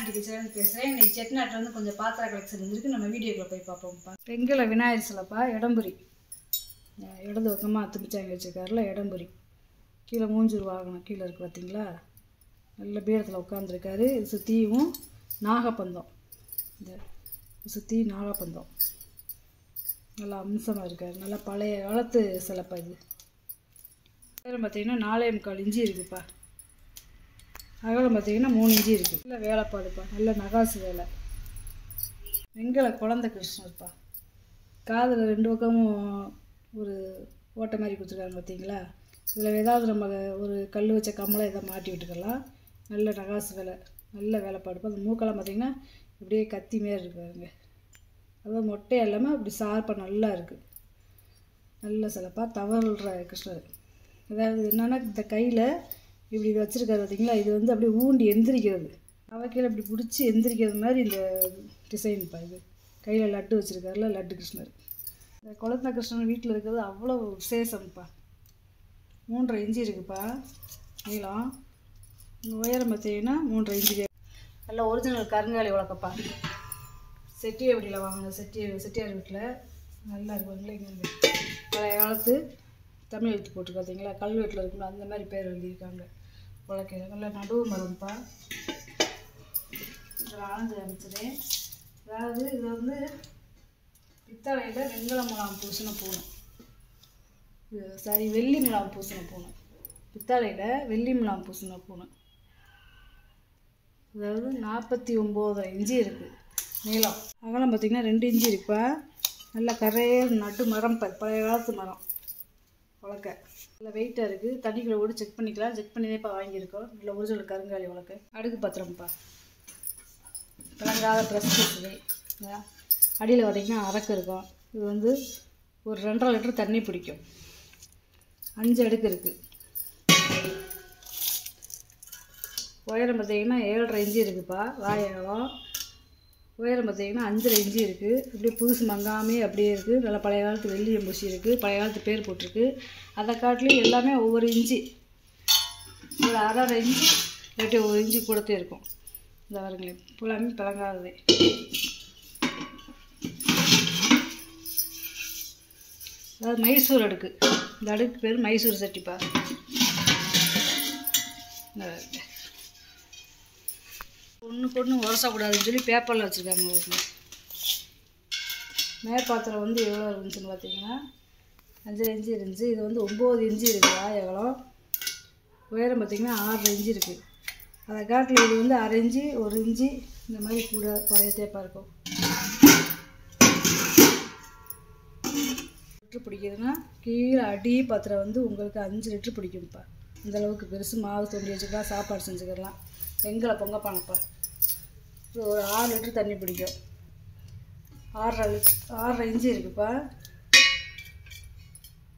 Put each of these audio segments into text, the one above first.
செட்டிநாட்டு kitchen பேசுகிறேன். இன்றைக்கி செட்டிநாட்டில் வந்து கொஞ்சம் பாத்திர கலெக்ஷன் இருக்குது. நம்ம வீடியோக்குள்ளே போய் பார்ப்போம்ப்பா. வெங்கல விநாயகர் சிலைப்பா, இடம்புரி இடது பக்கமாக தும்பிச்சாங்க வச்சுருக்காருல இடம்புரி. கீழே மூஞ்சூர் வாகனம் கீழே இருக்குது பார்த்தீங்களா, நல்ல பீடத்தில் உட்காந்துருக்காரு. இது சுற்றியும் நாகப்பந்தம், இந்த சுற்றி நாகப்பந்தம் நல்லா அம்சமாக இருக்கார். நல்லா பழைய காலத்து சிலைப்பா. இது வேலை பார்த்தீங்கன்னா 4.25 இன்ச்சு இருக்குப்பா. அகலம் பார்த்தீங்கன்னா 3 இன்ச்சு இருக்குது. நல்ல வேலைப்பாடுப்பா, நல்ல நகாசு வேலை. வெங்கல குழந்தை கிருஷ்ணர்ப்பா. காதில் 2 பக்கமும் ஒரு ஓட்டை மாதிரி கொடுத்துருக்காங்க பார்த்தீங்களா. இதில் ஏதாவது நம்ம ஒரு கல் வச்ச கம்மலை இதை மாட்டி விட்டுக்கலாம். நல்ல நகாசு வேலை, நல்ல வேலைப்பாடுப்பா. அந்த மூக்கெல்லாம் பார்த்திங்கன்னா இப்படியே கத்தி மாரி இருக்காருங்க. அதாவது மொட்டை இல்லாமல் அப்படி சார்பாக நல்லா இருக்குது. நல்ல சிலைப்பா. தவறுற கிருஷ்ணர். அதாவது என்னென்னா இந்த கையில் இப்படி வச்சுருக்காரு பார்த்தீங்களா, இது வந்து அப்படியே ஊண்டி எந்திரிக்கிறது. அவக்கையில் இப்படி பிடிச்சி எந்திரிக்கிறது மாதிரி இந்த டிசைன்ப்பா. இது கையில் லட்டு வச்சுருக்காருல, லட்டு கிருஷ்ணர். இந்த குழந்தை கிருஷ்ணன் வீட்டில் இருக்கிறது அவ்வளோ விசேஷம்ப்பா. 3.5 இன்ச்சு இருக்குப்பா நீளம். உயரம் பார்த்தீங்கன்னா 3.5 இன்ச்சு. நல்லா ஒரிஜினல் கருங்காலி உலக்கப்பா. செட்டியார் வாங்கின செட்டியார் வீட்டில் நல்லா இருக்குங்களே. இங்கே பழைய காலத்து தமிழ் எழுத்து போட்டிருக்கு பார்த்தீங்களா, கல்வெட்டில் இருக்கணும் அந்த மாதிரி பேர் எழுதியிருக்காங்க. உலக்கையில் நல்லா நடுவு மரம்ப்பா. இதில் ஆழ்ந்து காமிச்சிட்டேன். அதாவது இது வந்து பித்தளையில் வெங்கல முலாம் பூசின பூனை. இது வெள்ளி முலாம் பூசின பூனை. பித்தளையில் வெள்ளி முலாம் பூசின பூனை. அதாவது 49.5 இன்ச்சு இருக்குது நீளம். அகலம் பார்த்திங்கன்னா 2 இன்ச்சு இருக்குப்பா. நல்லா கரையர் நட்டு மரம், பழைய காலத்து மரம் உலக்கை. நல்லா வெயிட்டாக இருக்குது. தண்ணிக்குள்ளே ஓடி செக் பண்ணிக்கலாம். செக் பண்ணியே இப்போ வாங்கியிருக்கோம். நல்ல ஒரிஜினல் கருங்காலி உலக்கை. அடுக்கு பாத்திரம்ப்பா. விளங்காத ப்ரெஸ் இருக்குது. அடியில் பார்த்திங்கன்னா அரக்கு இருக்கும். இது வந்து ஒரு 2.5 லிட்டர் தண்ணி பிடிக்கும். 5 அடுக்கு இருக்குது. உயரம் பார்த்திங்கன்னா 7.5 இன்ச்சு இருக்குப்பா. வாயகம் உயரம் பார்த்திங்கன்னா 5.5 இன்ச்சு இருக்குது. அப்படியே புதுசு மங்காமே அப்படியே இருக்குது. நல்லா பழைய காலத்து வெள்ளி எம்பூசி இருக்குது. பழைய காலத்து பேர் போட்டிருக்கு. அதை காட்டிலையும் எல்லாமே ஒவ்வொரு இன்ச்சு, ஒரு 1/2 இன்ச்சு இல்லாட்டி 1 இன்ச்சு கூடத்தே இருக்கும். இந்த வருங்களேன் புலாமே பிளங்காதது. அதாவது மைசூர் அடுக்கு. இந்த அடுக்கு பேர் மைசூர் சட்டிப்பா. ஒன்றுக்கு ஒன்று உரசக்கூடாதுன்னு சொல்லி பேப்பரில் வச்சுருக்காங்க. மேற்பாத்திரம் வந்து எவ்வளோ இருந்துச்சுன்னு பார்த்தீங்கன்னா 5.5 இன்ச்சு இருந்துச்சு. இது வந்து 9 இன்ச்சு இருக்குது வாயகலம். உயரம் பார்த்திங்கன்னா 6.5 இன்ச்சு இருக்குது. அதை காட்டில் இது வந்து 1/2 இன்ச்சு 1 இன்ச்சு இந்த மாதிரி கூட குறைய தேப்பாக இருக்கும். லிட்ரு பிடிக்குதுன்னா கீழே அடி பாத்திரம் வந்து உங்களுக்கு 5 லிட்ரு பிடிக்கும்ப்பா. அந்தளவுக்கு பெருசு. மாவு தோண்டி வச்சுக்கலாம், சாப்பாடு செஞ்சுக்கலாம். வெங்கல பொங்கப்பானப்பா. இது ஒரு 6 லிட்ரு தண்ணி பிடிக்கும். 6.5 இன்ச்சு இருக்குப்பா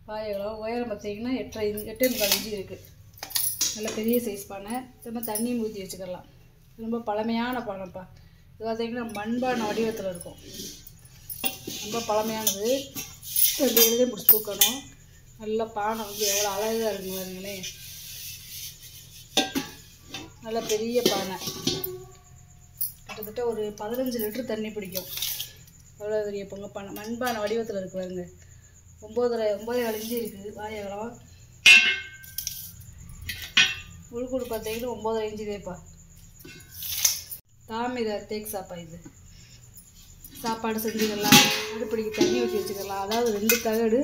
வாயகலம். உயரம் பார்த்திங்கன்னா 8.25 இன்ச்சு இருக்குது. நல்ல பெரிய சைஸ் பானை. திரும்ப தண்ணியும் ஊற்றி வச்சுக்கலாம். ரொம்ப பழமையான பானைப்பா. இது பார்த்திங்கன்னா மண்பானை வடிவத்தில் இருக்கும். ரொம்ப பழமையானது. 2 எழுதையும் பிடிச்சி தூக்கணும். நல்ல பானை வந்து எவ்வளோ அழகாக இருக்குங்க பாருங்களேன். நல்ல பெரிய பானை. கிட்டத்தட்ட ஒரு 15 லிட்ரு தண்ணி பிடிக்கும். எவ்வளோ பெரிய பொங்கப்பானை. மண்பானை வடிவத்தில் இருக்கு பாருங்க. 9.25 இன்ச்சு இருக்குது வாயகலம். உள்கூடு பார்த்தீங்கன்னா 9.5 இன்ச்சு இதேப்பா. தாமிர தேக்ஸாப்பா. இது சாப்பாடு செஞ்சுக்கலாம், அடுப்படிக்கு தண்ணி ஊற்றி வச்சுக்கலாம். அதாவது 2 தகடு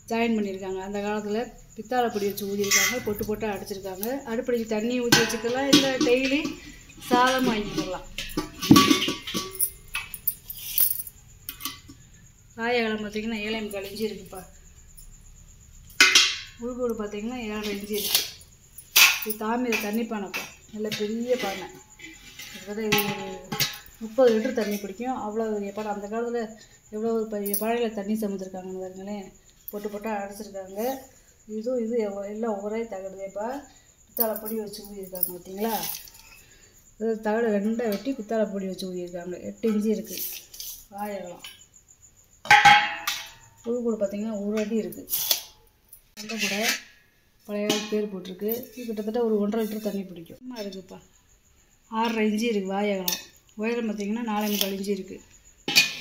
ஜாயின் பண்ணியிருக்காங்க. அந்த காலத்தில் பித்தாளை பொடி வச்சு ஊதியிருக்காங்க. பொட்டு போட்டால் அடிச்சிருக்காங்க. அடுப்படிக்கு தண்ணி ஊற்றி வச்சுக்கலாம். இல்லை டெய்லி சாதம் வாங்கிக்கலாம். வாயகலம் பார்த்திங்கன்னா 7.25 இன்ச்சு இருக்குப்பா. உள்கூடு பார்த்திங்கன்னா 7.5 இன்ச்சு இருக்குது. இது தாமிர தண்ணி பானைப்பா. நல்ல பெரிய பானை. கிட்டத்தட்ட இது ஒரு 30 லிட்டர் தண்ணி பிடிக்கும். அவ்வளோ பெரிய பானை. அந்த காலத்தில் எவ்வளோ ஒரு பெரிய பானையில் தண்ணி சமைச்சிருக்காங்கன்னு பாருங்களேன். பொட்டு போட்டால் அடைச்சிருக்காங்க. இது எல்லாம் ஒரே தகடுதேப்பா. பித்தாளை பொடி வச்சு ஊதியிருக்காங்க பார்த்தீங்களா. இது தகடு 2 வெட்டி பித்தாளை பொடி வச்சு ஊதியிருக்காங்க. 8 இன்ச்சு இருக்குது வாயகலம். உள்கூடு பார்த்திங்கன்னா 1 அடி இருக்குது. அந்த கூட பழைய பேர் போட்டிருக்கு. இது கிட்டத்தட்ட ஒரு 1.5 லிட்டர் தண்ணி பிடிக்கும். இருக்குப்பா. 6.5 இன்ச்சு இருக்குது வாய் அகலம். உயரம் பார்த்திங்கன்னா 4.25 இன்ச்சு இருக்குது.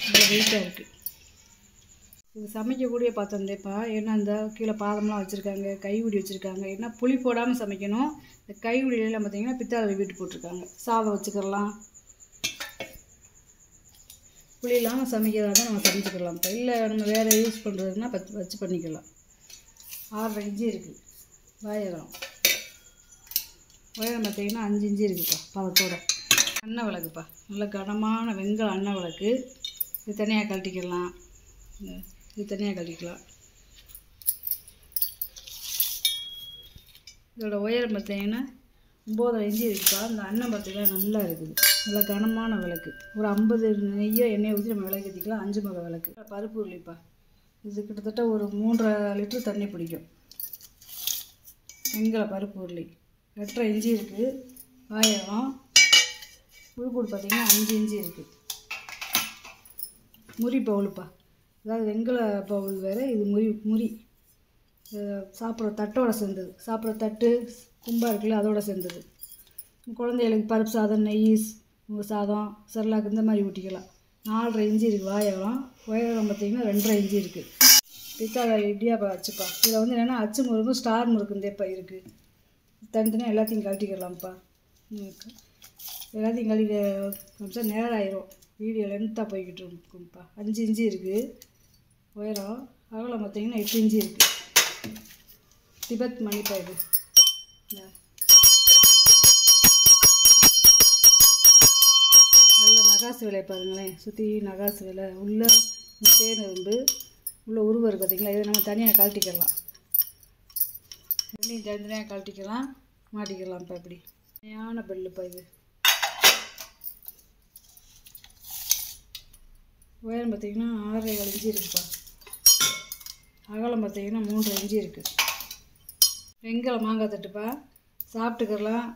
நல்லா வெயிட்டாக இருக்குது. இது சமைக்கக்கூடிய பாத்திரம் தேப்பா. ஏன்னா இந்த கீழே பாதம்லாம் வச்சுருக்காங்க, கைவிடி வச்சுருக்காங்க. ஏன்னா புளி போடாமல் சமைக்கணும். இந்த கைவிடியெல்லாம் பார்த்திங்கன்னா பித்தாளை வீட்டு போட்டிருக்காங்க. சாதம் வச்சுக்கலாம், புளி இல்லாமல் சமைக்கிறதா தான் நம்ம சமைச்சிக்கலாம். இப்போ இல்லை நம்ம வேறு யூஸ் பண்ணுறதுன்னா வச்சு பண்ணிக்கலாம். 6.5 இன்ச்சு இருக்குது வாய் அகலம். உயரம் பார்த்திங்கன்னா 5 இன்ச்சு இருக்குப்பா பாதத்தோட. எண்ணெய் விளக்குப்பா, நல்ல கனமான வெங்காய எண்ணெய் விளக்கு. இது தனியாக கழட்டிக்கலாம், இது தனியாக கழட்டிக்கலாம். இதோட உயரம் பார்த்தீங்கன்னா 9.5 இன்ச்சு இருக்குப்பா. இந்த எண்ணெய் பார்த்திங்கன்னா நல்லா இருக்குது, நல்லா கனமான விளக்கு. ஒரு 50 நெய்யோ எண்ணெயை ஊற்றி நம்ம விளக்கு ஏற்றிக்கலாம். 5 மக விளக்கு. பருப்பு உருளிப்பா, இது கிட்டத்தட்ட ஒரு 3.5 லிட்டர் தண்ணி பிடிக்கும். வெங்காய பருப்பு உருளி 8.5 இன்ச்சு இருக்குது வாய் அகலம். புழுக்கூடு பார்த்திங்கன்னா 5 இன்ச்சு இருக்குது. முறி பவுலுப்பா, அதாவது வெங்கல பவுல் வேறு, இது முறி சாப்பிட்ற தட்டோட சேர்ந்தது. சாப்பிட்ற தட்டு கும்பா இருக்குல்ல, அதோட சேர்ந்தது. குழந்தைகளுக்கு பருப்பு சாதம், நெய் சாதம், செர்லாக்கு இந்த மாதிரி ஊட்டிக்கலாம். 4.5 இன்ச்சு இருக்குது வாய் அகலம். உயரம் பார்த்திங்கன்னா 2.5 இன்ச்சு இருக்குது. பித்தாளை இடியாப்பா வச்சுப்பா. இதில் வந்து என்னென்னா அச்சு முறுக்கும் ஸ்டார் முறுக்கும் தேப்பா இருக்குது. தனித்தனியாக எல்லாத்தையும் கழட்டிக்கலாம்ப்பா. எல்லாத்தையும் கழிக்க நேரம் ஆயிரும். வீடியோ லென்த்தாக போய்கிட்டு இருக்கும்ப்பா. 5 இன்ச்சு இருக்குது உயரம். அகலம் பார்த்திங்கன்னா 8 இன்ச்சு இருக்குது. திபெத் மணிப்பா இது. நல்ல நகாசு விலை பாருங்களேன், சுற்றி நகாசு விலை. உள்ளே தேன் இருந்து உள்ளே உருவம் இருக்குது பார்த்திங்களா. இதை நம்ம தனியாக கழட்டிக்கலாம். ரெண்டையும் தனித்தனியாக கழட்டிக்கலாம், மாட்டிக்கலாம்ப்பா. இப்படி ஞான பெல்லுப்பா இது. உயரம் பார்த்திங்கன்னா 6.25 இன்ச்சு இருக்குப்பா. அகலம் பார்த்திங்கன்னா 3.5 இன்ச்சு இருக்குது. வெங்கல மாங்காய் தட்டுப்பா, சாப்பிட்டுக்கலாம்.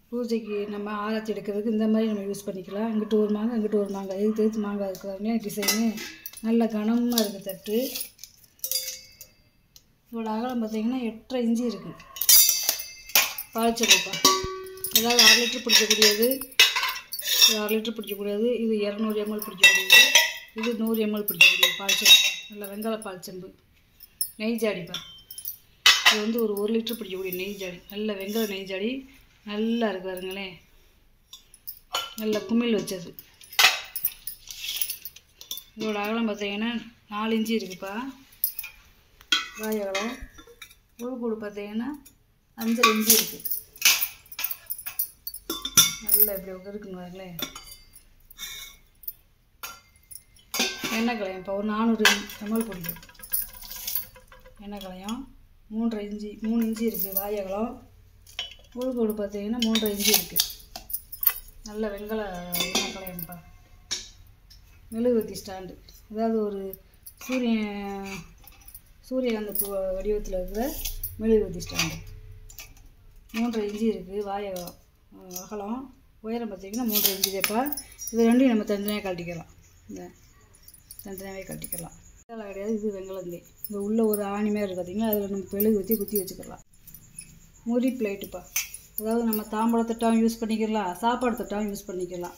பூஜைக்கு நம்ம ஆராய்ச்சி எடுக்கிறதுக்கு இந்த மாதிரி நம்ம யூஸ் பண்ணிக்கலாம். இங்கிட்டு ஒரு மாங்காய், இங்கிட்டு ஒரு மாங்காய், எதுக்கு மாங்காய் இருக்கிறாங்களே டிசைனு. நல்ல கனமாக இருக்குது தட்டு. இதோட அகலம் பார்த்திங்கன்னா 8.5 இன்ச்சு இருக்குது. பால்ச்சம்புப்பா, அதாவது 6 லிட்டர் பிடிக்கக்கூடியது. இது 6 லிட்டர் பிடிக்கக்கூடியது. இது 200 ml பிடிக்கக்கூடியது. இது 100 ml பிடிக்கக்கூடியது பால்ச்சம்பு. நல்ல வெங்காய பால்ச்சம்பு. நெய் ஜாடிப்பா, இது வந்து ஒரு 1 லிட்டர் பிடிக்கக்கூடிய நெய் ஜாடி. நல்ல வெங்காய நெய் ஜாடி நல்லா இருக்கு பாருங்களேன். நல்ல குமிழ் வச்சது. இதோட அகலம் பார்த்திங்கன்னா 4 இன்ச்சு இருக்குப்பா வாய் அகலம். உள்கூடு பார்த்திங்கன்னா 5.5 இன்ச்சு இருக்குது. நல்லா இப்படி இருக்குன்னு பாருங்களேன். எண்ணெய் கலையம் இப்போ ஒரு 400 ml பிடிக்கும். எண்ணெய் கலையம் 3 இன்ச்சு இருக்குது வாய் அகலம். உள்கூடு பார்த்திங்கன்னா 3.5 இன்ச்சு இருக்குது. நல்ல வெங்கல எண்ணெய் கலையம்ப்பா. மெழுகுவர்த்தி ஸ்டாண்டு, அதாவது ஒரு சூரியகாந்த வடிவத்தில் இருக்கிற மெழுகுவர்த்தி ஸ்டாண்டு. 3.5 இன்ச்சு இருக்குது வாய் அகலம். உயரம் பார்த்திங்கன்னா 3.5 இன்ச்சு தேப்பா. இது ரெண்டையும் நம்ம தனித்தனியாக கழட்டிக்கலாம். இந்த தனித்தனியாகவே கழட்டிக்கலாம். இதெல்லாம் கிடையாது, இது வெங்கலந்தே. இந்த உள்ளே ஒரு ஆணி மாதிரி இருக்குது பார்த்திங்கன்னா, அதில் நம்ம மெழுகுவர்த்தி குத்தி வச்சுக்கலாம். முறி பிளேட்டுப்பா, அதாவது நம்ம தாம்பழ தட்டாகவும் யூஸ் பண்ணிக்கலாம், சாப்பாடு தட்டாகவும் யூஸ் பண்ணிக்கலாம்.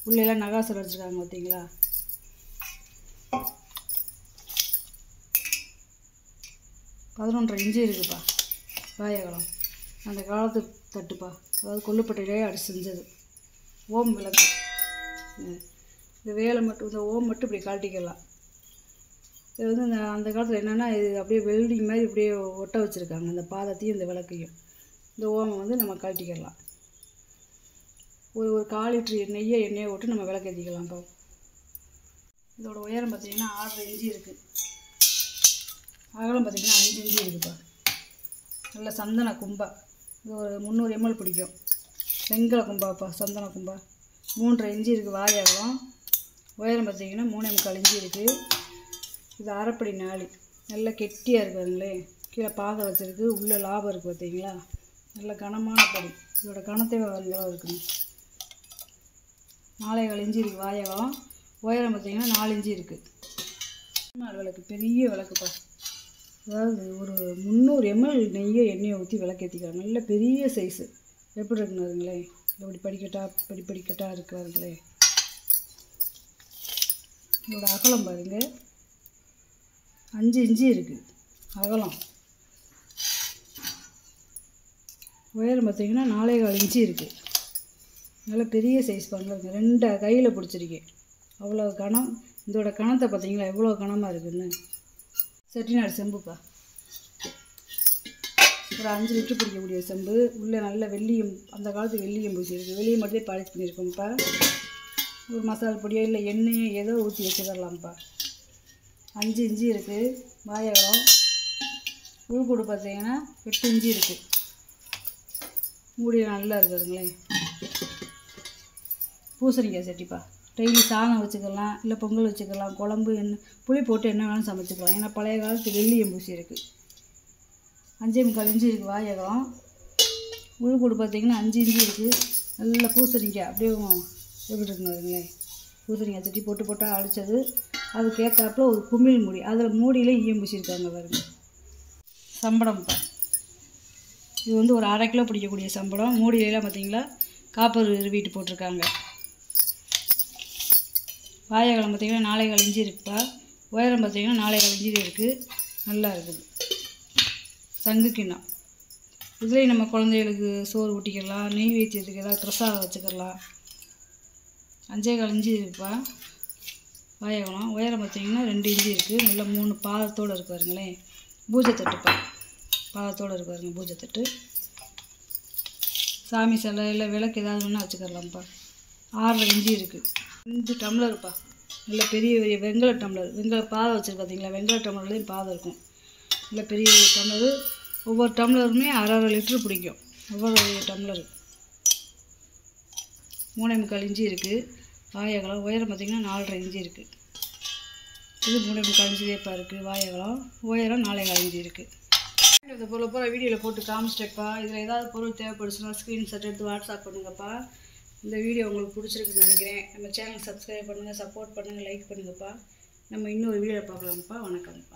உள்ளெல்லாம் நகாசு அடிச்சிருக்காங்க பார்த்திங்களா. பதினொன்றரை இன்ச்சு இருக்குப்பா வாய் அகலம். அந்த காலத்து தட்டுப்பா, அதாவது கொல்லுப்பட்டையிலே அடிச்சு செஞ்சது. ஓம் விளக்கு. இந்த வேலை மட்டும், இந்த ஓம் மட்டும் இப்படி கழட்டிக்கலாம். இது வந்து அந்த காலத்தில் என்னென்னா, இது அப்படியே வெல்டிங் மாதிரி இப்படியே ஒட்ட வச்சுருக்காங்க இந்த பாதத்தையும் இந்த விளக்கையும். இந்த ஓமை வந்து நம்ம கழட்டிக்கலாம். ஒரு 1/4 லிட்டர் எண்ணெயை விட்டு நம்ம விளக்கு ஏற்றிக்கலாம்ப்பா. இதோட உயரம் பார்த்திங்கன்னா 6.5 இன்ச்சு இருக்குது. அகலம் பார்த்திங்கன்னா 5 இன்ச்சு இருக்குப்பா. நல்ல சந்தன கும்பா, இது ஒரு 300 ml பிடிக்கும். வெங்கல கும்பாப்பா, சந்தன கும்பா. 3.5 இன்ச்சு இருக்குது வாய் அகலம். உயரம் பார்த்திங்கன்னா 3.25 இன்ச்சு இருக்குது. இது அரைப்படி நாளி, நல்ல கெட்டியாக இருக்குதுங்களே. கீழே பாதை வச்சுருக்கு, உள்ளே லாபம் இருக்குது பார்த்திங்களா. நல்ல கனமான படி. இதோட கனத்தை எவ்வளோ இருக்குங்க. 4.25 இன்ச்சு இருக்குது வாய் அகலம். உயரம் பார்த்திங்கன்னா 4 இன்ச்சு இருக்குது. விளக்கு, பெரிய விளக்குப்பா, அதாவது ஒரு 300 ml நெய்யை எண்ணெயை ஊற்றி விளக்கேற்றிக்கலாம். நல்ல பெரிய சைஸு எப்படி இருக்குன்னு அதுங்களே. இப்படி படிக்கட்டாக இருக்குவார்களே. இதோட அகலம் பாருங்கள் 5 இன்ச்சு இருக்குது அகலம். உயரம் பார்த்திங்கன்னா 4.25 இன்ச்சு இருக்குது. நல்ல பெரிய சைஸ் பாருங்க. 2 கையில் பிடிச்சிருக்கேன். அவ்வளோ கனம். இதோட கணத்தை பார்த்தீங்களா எவ்வளோ கனமாக இருக்குதுன்னு. செட்டிநாடு செம்புப்பா. ஒரு 5 லிட்டர் பிடிக்கக்கூடிய செம்பு. உள்ளே நல்ல வெள்ளியம், அந்த காலத்து வெள்ளியம் பூசி இருக்குது. வெளியே மட்டும் பாலிஷ் பண்ணியிருக்கோம்ப்பா. ஒரு மசாலா பொடியோ இல்லை எண்ணெயோ ஏதோ ஊற்றி வச்சுக்கலாம்ப்பா. 5 இன்ச்சு இருக்குது வாயகம். உள்கூடு பார்த்தீங்கன்னா 8 இன்ச்சு இருக்குது. மூடி நல்லா இருக்குதுங்களேன். பூசணிக்காய் சட்டிப்பா. டெய்லி சாதம் வச்சுக்கலாம், இல்லை பொங்கல் வச்சுக்கலாம், குழம்பு எண்ணெய் புளி போட்டு என்ன வேணாலும் சமைச்சிக்கலாம். ஏன்னா பழைய காலத்து வெள்ளியம் பூசி இருக்குது. 5.25 இன்ச்சு இருக்குது வாயகம். உள்கூடு பார்த்திங்கன்னா 5 இன்ச்சு இருக்குது. நல்லா பூசணிக்காய் அப்படியே எப்படி இருக்குன்னு வருங்களேன். பூசணிக்காய் சட்டி போட்டால் அடித்தது. அதுக்கு ஏற்றாப்புல ஒரு குமிழ் மூடி, அதில் மூடியில் ஈயம் பூசியிருக்காங்க பாருங்க. சம்பளம்ப்பா. இது வந்து ஒரு 1/2 கிலோ பிடிக்கக்கூடிய சம்பளம். மூடியிலாம் பார்த்திங்களா காப்பர் வீட்டு போட்டிருக்காங்க. வாயகலம் பார்த்திங்கன்னா 4.25 இன்ச்சு இருக்குப்பா. உயரம் பார்த்திங்கன்னா 4.25 இன்ச்சு இருக்குது. நல்லா இருக்குது. சங்கு கிண்ணம். இதுலேயும் நம்ம குழந்தைகளுக்கு சோறு ஊட்டிக்கலாம், நெய் வைத்தியத்துக்கு ஏதாவது பிரசாதம் வச்சுக்கலாம். 5.25 இன்ச்சு இருக்குப்பா வாயகலம். உயரம் பார்த்திங்கன்னா 2 இன்ச்சு இருக்குது. நல்லா 3 பாதத்தோடு இருக்கு பாருங்களேன். பூஜை தட்டுப்பா. பாதத்தோடு இருக்கு பாருங்க பூஜை தட்டு. சாமி சிலை இல்லை விளக்கு ஏதாவது ஒன்றா வச்சுக்கலாம்ப்பா. 6.5 இன்ச்சு இருக்குது. 2 டம்ளருப்பா. நல்ல பெரிய பெரிய வெங்கல டம்ளர். வெங்கல பாதை வச்சுருக்கு பார்த்தீங்களா. வெங்கல டம்ளர்லேயும் பாதை இருக்கும். நல்ல பெரிய டம்ளரு. ஒவ்வொரு டம்ளருமே 1/2 லிட்டரு பிடிக்கும். ஒவ்வொரு டம்ளரு. 3.25 இன்ச்சு இருக்குது வாயகலம். உயரம் பார்த்திங்கன்னா 4.5 இன்ச்சு இருக்குது. இது 3.25 இன்ச்சு வேப்பா இருக்குது வாயகலம். உயரம் 4.25 இன்ச்சு இருக்குது. இந்த பொருளை பூரா வீடியோவில் போட்டு காமிச்சிட்டேப்பா. இதில் ஏதாவது பொருள் தேவைப்படுச்சுன்னா ஸ்க்ரீன்ஷாட் எடுத்து வாட்ஸ்அப் பண்ணுங்கப்பா. இந்த வீடியோ உங்களுக்கு பிடிச்சிருக்குன்னு நினைக்கிறேன். நம்ம சேனல் சப்ஸ்கிரைப் பண்ணுங்கள், சப்போர்ட் பண்ணுங்கள், லைக் பண்ணுங்கப்பா. நம்ம இன்னொரு வீடியோவில் பார்க்கலாம்ப்பா. வணக்கம்ப்பா.